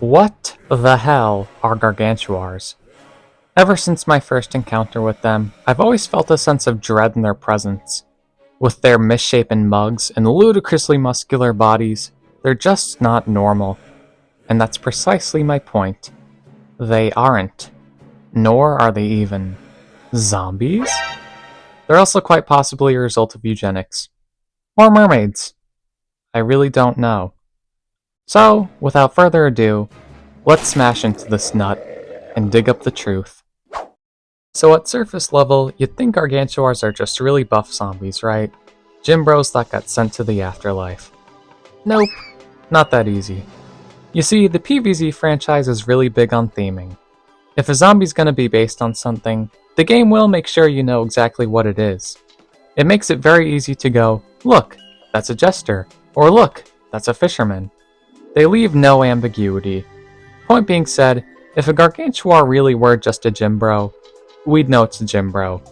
What the hell are Gargantuars? Ever since my first encounter with them, I've always felt a sense of dread in their presence. With their misshapen mugs and ludicrously muscular bodies, they're just not normal. And that's precisely my point. They aren't. Nor are they even zombies? They're also quite possibly a result of eugenics. Or mermaids. I really don't know. So, without further ado, let's smash into this nut and dig up the truth. So at surface level, you'd think Gargantuars are just really buff zombies, right? Gym bros that got sent to the afterlife. Nope, not that easy. You see, the PvZ franchise is really big on theming. If a zombie's gonna be based on something, the game will make sure you know exactly what it is. It makes it very easy to go, look, that's a jester, or look, that's a fisherman. They leave no ambiguity. Point being said, if a Gargantuar really were just a gym bro, we'd know it's a gym bro.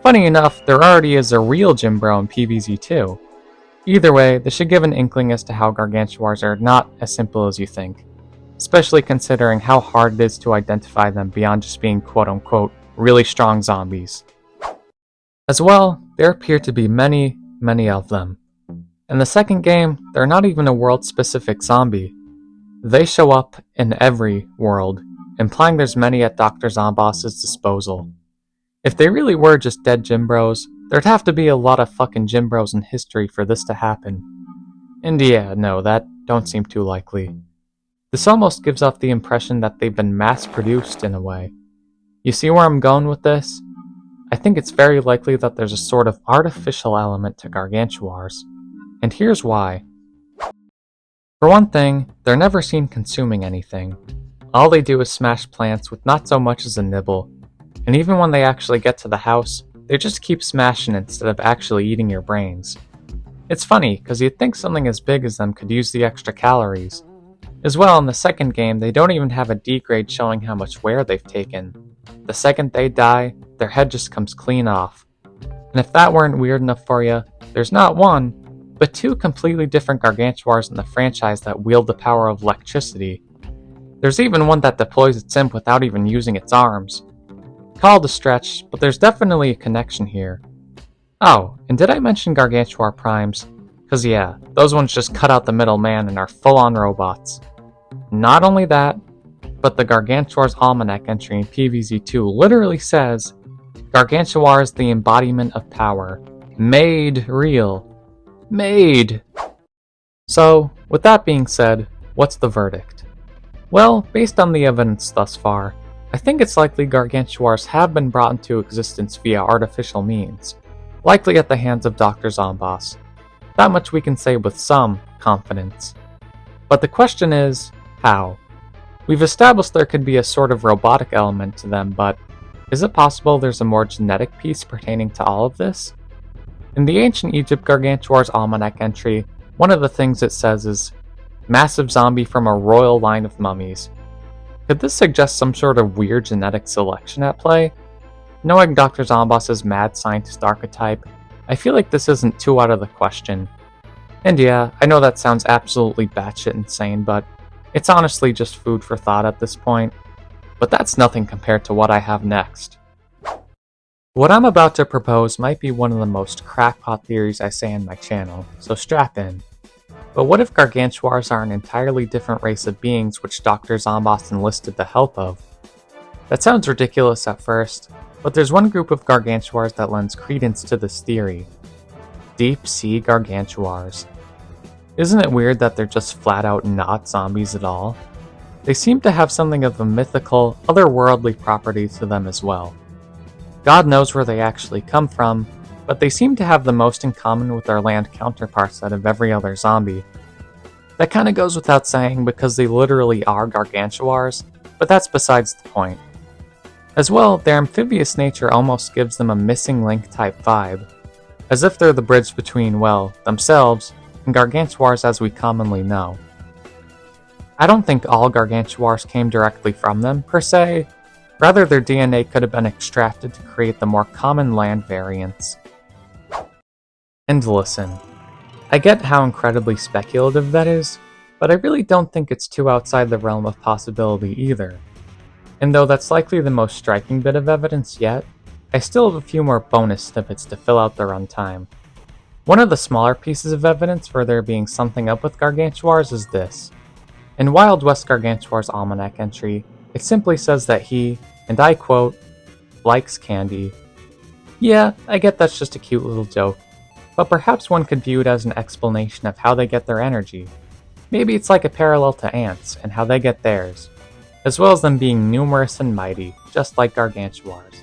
Funny enough, there already is a real gym bro in PvZ too. Either way, this should give an inkling as to how Gargantuars are not as simple as you think, especially considering how hard it is to identify them beyond just being quote-unquote really strong zombies. As well, there appear to be many of them. In the second game, they're not even a world-specific zombie. They show up in every world, implying there's many at Dr. Zomboss's disposal. If they really were just dead gym bros, there'd have to be a lot of fucking gym bros in history for this to happen. And yeah, no, that don't seem too likely. This almost gives off the impression that they've been mass-produced in a way. You see where I'm going with this? I think it's very likely that there's a sort of artificial element to Gargantuars. And here's why. For one thing, they're never seen consuming anything. All they do is smash plants with not so much as a nibble, and even when they actually get to the house, they just keep smashing instead of actually eating your brains. It's funny, because you'd think something as big as them could use the extra calories. As well, in the second game, they don't even have a degrade showing how much wear they've taken. The second they die, their head just comes clean off. And if that weren't weird enough for you, there's not one, but two completely different Gargantuars in the franchise that wield the power of electricity. There's even one that deploys its imp without even using its arms. Called a stretch, but there's definitely a connection here. Oh, and did I mention Gargantuar primes? Cause yeah, those ones just cut out the middleman and are full-on robots. Not only that, but the Gargantuars Almanac entry in PvZ2 literally says, Gargantuar is the embodiment of power. Made real. Made! So, with that being said, what's the verdict? Well, based on the evidence thus far, I think it's likely Gargantuars have been brought into existence via artificial means, likely at the hands of Dr. Zomboss. That much we can say with some confidence. But the question is, how? We've established there could be a sort of robotic element to them, but is it possible there's a more genetic piece pertaining to all of this? In the ancient Egypt Gargantuar's Almanac entry, one of the things it says is, massive zombie from a royal line of mummies. Could this suggest some sort of weird genetic selection at play? Knowing Dr. Zomboss's mad scientist archetype, I feel like this isn't too out of the question. And yeah, I know that sounds absolutely batshit insane, but it's honestly just food for thought at this point. But that's nothing compared to what I have next. What I'm about to propose might be one of the most crackpot theories I say in my channel, so strap in. But what if Gargantuars are an entirely different race of beings which Dr. Zomboss enlisted the help of? That sounds ridiculous at first, but there's one group of Gargantuars that lends credence to this theory. Deep Sea Gargantuars. Isn't it weird that they're just flat out not zombies at all? They seem to have something of a mythical, otherworldly property to them as well. God knows where they actually come from, but they seem to have the most in common with their land counterparts out of every other zombie. That kinda goes without saying because they literally are Gargantuars, but that's besides the point. As well, their amphibious nature almost gives them a missing link type vibe, as if they're the bridge between, well, themselves and Gargantuars as we commonly know. I don't think all Gargantuars came directly from them, per se. Rather, their DNA could have been extracted to create the more common land variants. And listen, I get how incredibly speculative that is, but I really don't think it's too outside the realm of possibility either. And though that's likely the most striking bit of evidence yet, I still have a few more bonus snippets to fill out the runtime. One of the smaller pieces of evidence for there being something up with Gargantuars is this. In Wild West Gargantuar's almanac entry, it simply says that he, and I quote, likes candy. Yeah, I get that's just a cute little joke, but perhaps one could view it as an explanation of how they get their energy. Maybe it's like a parallel to ants and how they get theirs, as well as them being numerous and mighty, just like Gargantuars.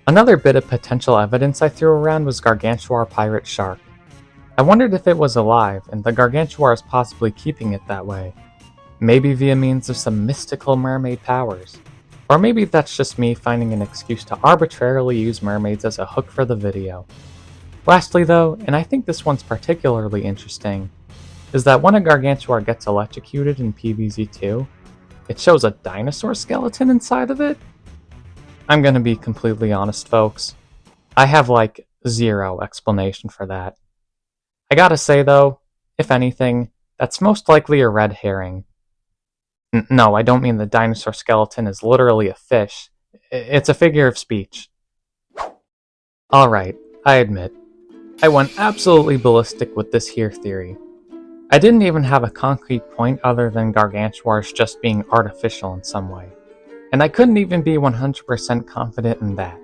Another bit of potential evidence I threw around was Gargantuar Pirate Shark. I wondered if it was alive, and the Gargantuars possibly keeping it that way. Maybe via means of some mystical mermaid powers. Or maybe that's just me finding an excuse to arbitrarily use mermaids as a hook for the video. Lastly though, and I think this one's particularly interesting, is that when a Gargantuar gets electrocuted in PvZ2, it shows a dinosaur skeleton inside of it? I'm gonna be completely honest, folks. I have like zero explanation for that. I gotta say though, if anything, that's most likely a red herring. No, I don't mean the dinosaur skeleton is literally a fish. It's a figure of speech. Alright, I admit, I went absolutely ballistic with this here theory. I didn't even have a concrete point other than Gargantuars just being artificial in some way, and I couldn't even be 100% confident in that.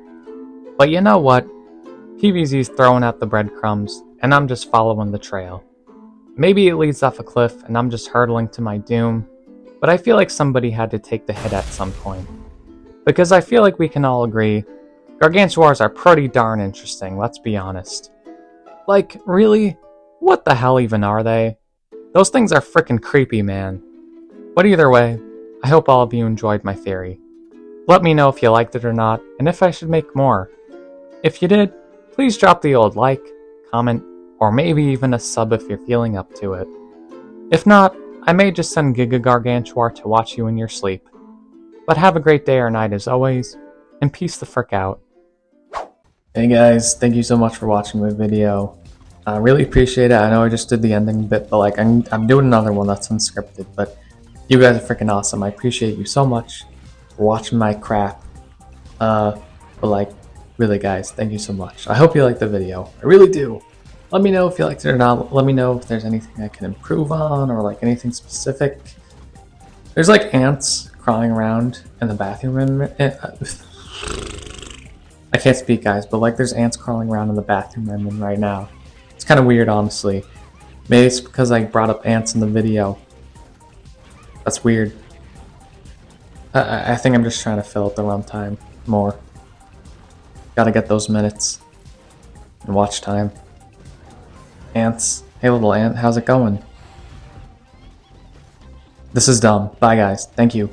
But you know what? PvZ's throwing out the breadcrumbs, and I'm just following the trail. Maybe it leads off a cliff and I'm just hurtling to my doom, but I feel like somebody had to take the hit at some point. Because I feel like we can all agree, Gargantuars are pretty darn interesting, let's be honest. Like, really? What the hell even are they? Those things are frickin' creepy, man. But either way, I hope all of you enjoyed my theory. Let me know if you liked it or not, and if I should make more. If you did, please drop the old like, comment, or maybe even a sub if you're feeling up to it. If not, I may just send Giga Gargantuar to watch you in your sleep. But have a great day or night as always, and peace the frick out. Hey guys, thank you so much for watching my video. I really appreciate it. I know I just did the ending bit, but like I'm doing another one that's unscripted, but you guys are freaking awesome. I appreciate you so much for watching my crap. But like, really guys, thank you so much. I hope you liked the video. I really do. Let me know if you liked it or not. Let me know if there's anything I can improve on or like anything specific. There's like ants crawling around in the bathroom. I can't speak, guys, but like there's ants crawling around in the bathroom I'm in right now. It's kind of weird, honestly. Maybe it's because I brought up ants in the video. That's weird. I think I'm just trying to fill out the runtime more. Gotta get those minutes and watch time. Ants. Hey little ant, how's it going? This is dumb. Bye guys. Thank you.